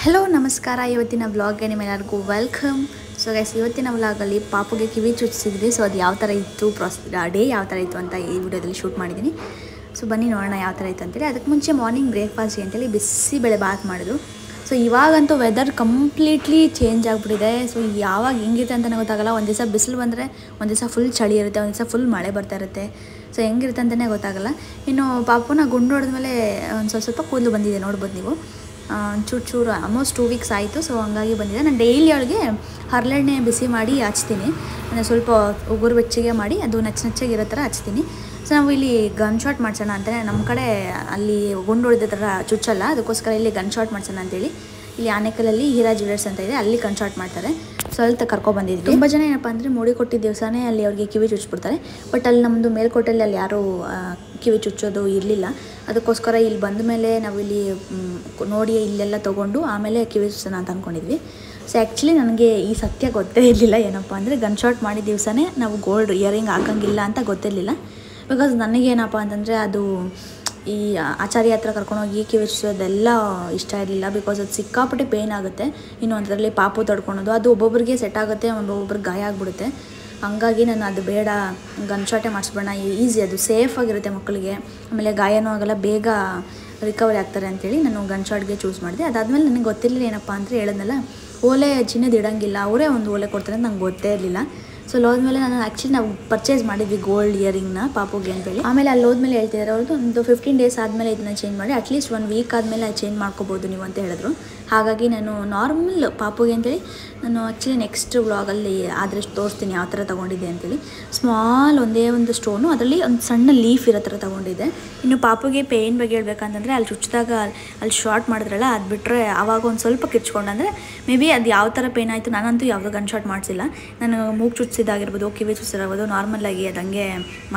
Hello ನಮಸ್ಕಾರ. ಇವತ್ತಿನ ವ್ಲಾಗ್ಗೆ ನಿಮ್ಮೆಲ್ಲರಿಗೂ ವೆಲ್ಕಮ್. ಸೊ ಗೈಸ್, ಇವತ್ತಿನ ವ್ಲಾಗಲ್ಲಿ ಪಾಪುಗೆ ಕಿವಿ ಚುಚ್ಚಿಸಿದ್ವಿ. ಸೊ ಅದು ಯಾವ ಥರ ಇತ್ತು, ಡೇ ಯಾವ ಥರ ಇತ್ತು ಅಂತ ಈ ವಿಡಿಯೋದಲ್ಲಿ ಶೂಟ್ ಮಾಡಿದ್ದೀನಿ. ಸೊ ಬನ್ನಿ ನೋಡೋಣ ಯಾವ ಥರ ಇತ್ತು ಅಂತೇಳಿ. ಅದಕ್ಕೆ ಮುಂಚೆ ಮಾರ್ನಿಂಗ್ ಬ್ರೇಕ್ಫಾಸ್ಟ್ಗೆ ಅಂತೇಳಿ ಬಿಸಿಬೇಳೆ ಬಾತ್ ಮಾಡಿದ್ರು. ಸೊ ಇವಾಗಂತೂ ವೆದರ್ ಕಂಪ್ಲೀಟ್ಲಿ ಚೇಂಜ್ ಆಗಿಬಿಟ್ಟಿದೆ. ಸೊ ಯಾವಾಗ ಹೆಂಗಿರುತ್ತೆ ಅಂತಲೇ ಗೊತ್ತಾಗಲ್ಲ. ಒಂದು ದಿವಸ ಬಿಸಿಲು ಬಂದರೆ ಒಂದು ದಿವಸ ಫುಲ್ ಚಳಿ ಇರುತ್ತೆ, ಒಂದು ದಿವಸ ಫುಲ್ ಮಳೆ ಬರ್ತಾ ಇರುತ್ತೆ. ಸೊ ಹೆಂಗಿರುತ್ತೆ ಅಂತಲೇ ಗೊತ್ತಾಗಲ್ಲ. ಇನ್ನು ಪಾಪುನ ಗುಂಡು ಹೊಡೆದ್ಮೇಲೆ ಒಂದು ಸ್ವಲ್ಪ ಕೂದಲು ಬಂದಿದೆ, ನೋಡ್ಬೋದು ನೀವು. ಚೂರು ಆಲ್ಮೋಸ್ಟ್ 2 ವೀಕ್ಸ್ ಆಯಿತು. ಸೊ ಹಂಗಾಗಿ ಬಂದಿದೆ. ನಾನು ಡೈಲಿ ಅವಳಿಗೆ ಹರಳೆಣ್ಣೆ ಬಿಸಿ ಮಾಡಿ ಹಚ್ತೀನಿ. ಅಂದರೆ ಸ್ವಲ್ಪ ಉಗುರು ಬೆಚ್ಚಗೆ ಮಾಡಿ ಅದು ನಚ್ಚಾಗಿರೋ ಥರ ಹಚ್ತೀನಿ. ಸೊ ನಾವು ಇಲ್ಲಿ ಗನ್ ಶಾಟ್ ಮಾಡ್ಸೋಣ ಅಂತಲೇ, ನಮ್ಮ ಕಡೆ ಅಲ್ಲಿ ಗುಂಡು ಹೊಡೆದ ಥರ ಚುಚ್ಚಲ್ಲ, ಅದಕ್ಕೋಸ್ಕರ ಇಲ್ಲಿ ಗನ್ ಶಾಟ್ ಮಾಡ್ಸೋಣ ಅಂತೇಳಿ ಇಲ್ಲಿ ಆನೇಕಲ್ಲಲ್ಲಿ ಹೀರಾ ಜ್ಯುವೆಲರ್ಸ್ ಅಂತ ಇದೆ, ಅಲ್ಲಿ ಗನ್ ಶಾಟ್ ಮಾಡ್ತಾರೆ. ಸೊ ಅಲ್ಲಿ ಕರ್ಕೊಬಂದಿದ್ವಿ. ತುಂಬ ಜನ ಏನಪ್ಪ ಅಂದರೆ ಮೋಡಿ ಕೊಟ್ಟಿದ್ದ ದಿವಸನೇ ಅಲ್ಲಿ ಅವ್ರಿಗೆ ಕಿವಿ ಚುಚ್ಚಿಬಿಡ್ತಾರೆ. ಬಟ್ ಅಲ್ಲಿ ನಮ್ಮದು ಮೇಲ್ಕೋಟೆಯಲ್ಲಿ ಅಲ್ಲಿ ಯಾರೂ ಕಿವಿ ಚುಚ್ಚೋದು ಇರಲಿಲ್ಲ. ಅದಕ್ಕೋಸ್ಕರ ಇಲ್ಲಿ ಬಂದ ಮೇಲೆ ನಾವು ಇಲ್ಲಿ ನೋಡಿ ಇಲ್ಲೆಲ್ಲ ತೊಗೊಂಡು ಆಮೇಲೆ ಕಿವಿ ಚುಚ್ಚೋಣ ಅಂತ ಅಂದ್ಕೊಂಡಿದ್ವಿ. ಸೊ ಆ್ಯಕ್ಚುಲಿ ನನಗೆ ಈ ಸತ್ಯ ಗೊತ್ತೇ ಇರಲಿಲ್ಲ. ಏನಪ್ಪ ಅಂದರೆ ಗನ್ ಶಾಟ್ ಮಾಡಿದ ದಿವಸನೇ ನಾವು ಗೋಲ್ಡ್ ಇಯರಿಂಗ್ ಹಾಕೋಂಗಿಲ್ಲ ಅಂತ ಗೊತ್ತಿರಲಿಲ್ಲ. ಬಿಕಾಸ್ ನನಗೇನಪ್ಪ ಅಂತಂದರೆ ಅದು ಈ ಆಚಾರ್ಯ ಹತ್ರ ಕರ್ಕೊಂಡೋಗಿ ಕಿವಿ ಚುಚ್ಚೋದೆಲ್ಲ ಇಷ್ಟ ಇರಲಿಲ್ಲ. ಬಿಕಾಸ್ ಅದು ಸಿಕ್ಕಾಪಟ್ಟೆ ಪೇಯ್ನ್ ಆಗುತ್ತೆ. ಇನ್ನು ಅದರಲ್ಲಿ ಪಾಪು ತಡ್ಕೊಳೋದು ಅದು ಒಬ್ಬೊಬ್ಬರಿಗೆ ಸೆಟ್ ಆಗುತ್ತೆ, ಒಬ್ಬೊಬ್ರಿಗೆ ಗಾಯ ಆಗಿಬಿಡುತ್ತೆ. ಹಂಗಾಗಿ ನಾನು ಅದು ಬೇಡ, ಗನ್ ಶಾಟೇ ಮಾಡಿಸ್ಬೇಡ, ಈಸಿ, ಅದು ಸೇಫಾಗಿರುತ್ತೆ ಮಕ್ಕಳಿಗೆ, ಆಮೇಲೆ ಗಾಯನೂ ಆಗೋಲ್ಲ, ಬೇಗ ರಿಕವರಿ ಆಗ್ತಾರೆ ಅಂಥೇಳಿ ನಾನು ಗನ್ ಶಾಟ್ಗೆ ಚೂಸ್ ಮಾಡಿದೆ. ಅದಾದಮೇಲೆ ನನಗೆ ಗೊತ್ತಿರಲಿಲ್ಲ ಏನಪ್ಪ ಅಂದರೆ ಹೇಳಿದ್ನಲ್ಲ, ಓಲೆ ಚಿನ್ನದ ಇಡೋಂಗಿಲ್ಲ, ಅವರೇ ಒಂದು ಓಲೆ ಕೊಡ್ತಾರೆ ಅಂತ ನಂಗೆ ಗೊತ್ತೇ ಇರಲಿಲ್ಲ. ಸೊ ಅಲ್ಲಿ ಹೋದ್ಮೇಲೆ ನಾವು ಪರ್ಚೇಸ್ ಮಾಡಿದ್ವಿ ಗೋಲ್ಡ್ ಇಯರಿಂಗ್ನ ಪಾಪುಗೆ ಅಂತೇಳಿ. ಆಮೇಲೆ ಅಲ್ಲಿ ಹೋದ್ಮೇಲೆ ಹೇಳ್ತಿದ್ದಾರೆ ಅವ್ರದ್ದು ಒಂದು 15 ಡೇಸ್ ಆದಮೇಲೆ ಇದನ್ನ ಚೇಂಜ್ ಮಾಡಿ, ಅಟ್ಲೀಸ್ಟ್ 1 ವೀಕ್ ಆದಮೇಲೆ ಚೇಂಜ್ ಮಾಡ್ಕೋಬೋದು ನೀವು ಅಂತ ಹೇಳಿದ್ರು. ಹಾಗಾಗಿ ನಾನು ನಾರ್ಮಲ್ ಪಾಪುಗೆ ಅಂತೇಳಿ ನಾನು ಆ್ಯಕ್ಚುಲಿ ನೆಕ್ಸ್ಟ್ ವ್ಲಾಗಲ್ಲಿ ಆದರೆ ತೋರಿಸ್ತೀನಿ ಯಾವ ಥರ ತೊಗೊಂಡಿದ್ದೆ ಅಂತೇಳಿ. ಸ್ಮಾಲ್ ಒಂದೇ ಒಂದು ಸ್ಟೋನು, ಅದರಲ್ಲಿ ಒಂದು ಸಣ್ಣ ಲೀಫ್ ಇರೋ ಥರ ತೊಗೊಂಡಿದ್ದೆ. ಇನ್ನು ಪಾಪುಗೆ ಪೇಯ್ನ್ ಬಗ್ಗೆ ಹೇಳ್ಬೇಕಂತಂದರೆ ಅಲ್ಲಿ ಚುಚ್ಚಿದಾಗ ಅಲ್ಲಿ ಶಾರ್ಟ್ ಮಾಡಿದ್ರಲ್ಲ, ಅದು ಬಿಟ್ಟರೆ ಆವಾಗ ಒಂದು ಸ್ವಲ್ಪ ಕಿರ್ಚ್ಕೊಂಡಂದರೆ ಮೇ ಬಿ ಅದು ಯಾವ ಥರ ಪೇಯ್ನ್ ಆಯಿತು. ನಾನಂತೂ ಯಾವುದೋ ಗನ್ ಶಾಟ್ ಮಾಡಿಸಿಲ್ಲ. ನಾನು ಮೂಗು ಚುಚ್ಚಿದಾಗಿರ್ಬೋದು, ಕಿವಿ ಚುಚ್ಚಿದಾಗಿರ್ಬೋದು, ನಾರ್ಮಲಾಗಿ ಅದು ಹಂಗೆ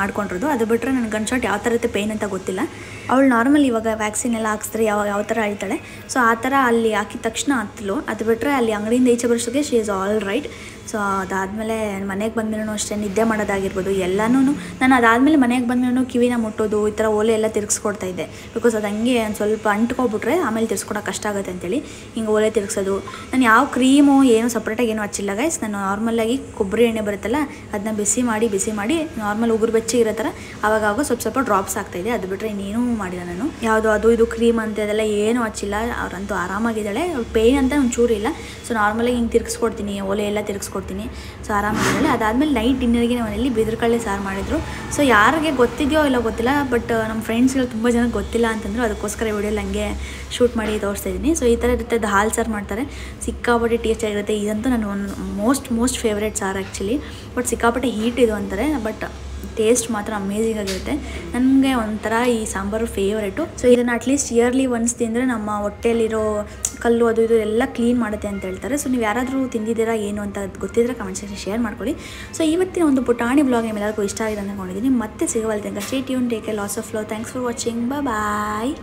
ಮಾಡ್ಕೊಂಡಿರೋದು. ಅದು ಬಿಟ್ಟರೆ ನನಗೆ ಗನ್ ಶಾಟ್ ಯಾವ ಥರ ಇರುತ್ತೆ ಪೇಯ್ನ್ ಅಂತ ಗೊತ್ತಿಲ್ಲ. ಅವಳು ನಾರ್ಮಲ್ ಇವಾಗ ವ್ಯಾಕ್ಸಿನ್ ಎಲ್ಲ ಹಾಕ್ಸಿದ್ರೆ ಯಾವ ಥರ ಹೇಳ್ತಾಳೆ, ಸೊ ಆ ಥರ ಅಲ್ಲಿ ಹಾಕಿದ ತಕ್ಷಣ ಹತ್ತಲು. ಅದು ಬಿಟ್ಟರೆ ಅಲ್ಲಿ ಅಂಗಡಿಯಿಂದ ಈಚೆ ಬರೋಷ್ಟಕ್ಕೆ she is all right. So ಅದಾದಮೇಲೆ ಮನೆಗೆ ಬಂದ್ಮೇಲೂ ಅಷ್ಟೇ ನಿದ್ದೆ ಮಾಡೋದಾಗಿರ್ಬೋದು ಎಲ್ಲನೂ ನಾನು ಅದಾದಮೇಲೆ ಮನೆಗೆ ಬಂದ್ಮೇಲೂ ಕಿವಿನ ಮುಟ್ಟೋದು, ಈ ಥರ ಓಲೆ ಎಲ್ಲ ತಿರ್ಗಿಸ್ಕೊಡ್ತಾ ಇದ್ದೆ. ಬಿಕಾಸ್ ಅದು ಹಂಗೆ ಒಂದು ಸ್ವಲ್ಪ ಅಂಟ್ಕೊಬಿಟ್ರೆ ಆಮೇಲೆ ತಿರ್ಸ್ಕೊಡೋಕೆ ಕಷ್ಟ ಆಗುತ್ತೆ ಅಂತೇಳಿ ಹಿಂಗೆ ಓಲೆ ತಿರ್ಗಿಸೋದು. ನಾನು ಯಾವ ಕ್ರೀಮು ಏನು ಸಪ್ರೇಟಾಗಿ ಏನೂ ಹಚ್ಚಿಲ್ಲ ಗೈಸ್. ನಾನು ನಾರ್ಮಲಾಗಿ ಕೊಬ್ಬರಿ ಎಣ್ಣೆ ಬರುತ್ತಲ್ಲ, ಅದನ್ನ ಬಿಸಿ ಮಾಡಿ ನಾರ್ಮಲ್ ಉಗುರು ಬೆಚ್ಚಗೆ ಇರೋ ಥರ ಆವಾಗ ಸ್ವಲ್ಪ ಡ್ರಾಪ್ಸ್ ಆಗ್ತಾಯಿದೆ. ಅದು ಬಿಟ್ಟರೆ ಇನ್ನೇನೂ ಮಾಡಿಲ್ಲ ನಾನು. ಯಾವುದೋ ಅದು ಇದು ಕ್ರೀಮ್ ಅಂತ ಅದೆಲ್ಲ ಏನೂ ಹಚ್ಚಿಲ್ಲ. ಅವರಂತೂ ಆರಾಮಾಗಿದ್ದಾಳೆ. ಪೇಯ್ನ್ ಅಂತ ಒಂಚೂರು ಇಲ್ಲ. ಸೊ ನಾರ್ಮಲಾಗಿ ಹಿಂಗೆ ತಿರ್ಗಿಸ್ಕೊಡ್ತೀನಿ, ಓಲೆ ಎಲ್ಲ ತಿರ್ಗಿಸ್ಕೊಡ್ತೀನಿ. ಸೊ ಆರಾಮಾಗಿದ್ದಾಳೆ. ಅದಾದಮೇಲೆ ನೈಟ್ ಡಿನ್ನರ್ಗೆ ಮನೇಲಿ ಬಿದಿರುಕಳ್ಳಿ ಸಾರು ಮಾಡಿದ್ರು. ಸೊ ಯಾರಿಗೆ ಗೊತ್ತಿದೆಯೋ ಇಲ್ಲ ಗೊತ್ತಿಲ್ಲ, ಬಟ್ ನಮ್ಮ ಫ್ರೆಂಡ್ಸ್ಗಳು ತುಂಬ ಜನಕ್ಕೆ ಗೊತ್ತಿಲ್ಲ ಅಂತಂದರು. ಅದಕ್ಕೋಸ್ಕರ ವಿಡಿಯೋಲಿ ಹಂಗೆ ಶೂಟ್ ಮಾಡಿ ತೋರಿಸ್ತಾ ಇದ್ದೀನಿ. ಸೊ ಈ ಥರ ಇರುತ್ತೆ. ಅದು ಹಾಲು ಸಾರು ಮಾಡ್ತಾರೆ, ಸಿಕ್ಕಾಪಟ್ಟೆ ಟೇಸ್ಟ್ ಆಗಿರುತ್ತೆ. ಇದಂತೂ ನಾನು ಮೋಸ್ಟ್ ಫೇವ್ರೇಟ್ ಸಾರು ಆ್ಯಕ್ಚುಲಿ. ಬಟ್ ಸಿಕ್ಕಾಪಟ್ಟೆ ಹೀಟ್ ಇದು ಅಂತಾರೆ, ಬಟ್ ಟೇಸ್ಟ್ ಮಾತ್ರ ಅಮೇಝಿಂಗ್ ಆಗಿರುತ್ತೆ. ನನಗೆ ಒಂಥರ ಈ ಸಾಂಬಾರು ಫೇವ್ರೇಟು. ಸೊ ಇದನ್ನು ಅಟ್ಲೀಸ್ಟ್ ಇಯರ್ಲಿ ಒನ್ಸ್ ತಿಂದರೆ ನಮ್ಮ ಹೊಟ್ಟೆಯಲ್ಲಿರೋ ಕಲ್ಲು ಅದು ಇದು ಎಲ್ಲ ಕ್ಲೀನ್ ಮಾಡುತ್ತೆ ಅಂತ ಹೇಳ್ತಾರೆ. ಸೊ ನೀವು ಯಾರಾದರೂ ತಿಂದಿದ್ದೀರಾ ಏನು ಅಂತ ಗೊತ್ತಿದ್ರೆ ಕಮೆಂಟ್ ಸೆಕ್ಷನ್ ಶೇರ್ ಮಾಡ್ಕೊಳ್ಳಿ. ಸೊ ಇವತ್ತಿನ ಒಂದು ಪುಟಾಣಿ ಬ್ಲಾಗ್ ನಿಮ್ಮೆಲ್ಲರಿಗೂ ಇಷ್ಟ ಆಗಿದೆ ಅಂದ್ಕೊಂಡಿದ್ದೀನಿ. ಮತ್ತೆ ಸಿಗವಲ್ತೆ. Stay tune, take care, lots of love. Thanks for watching. Bye.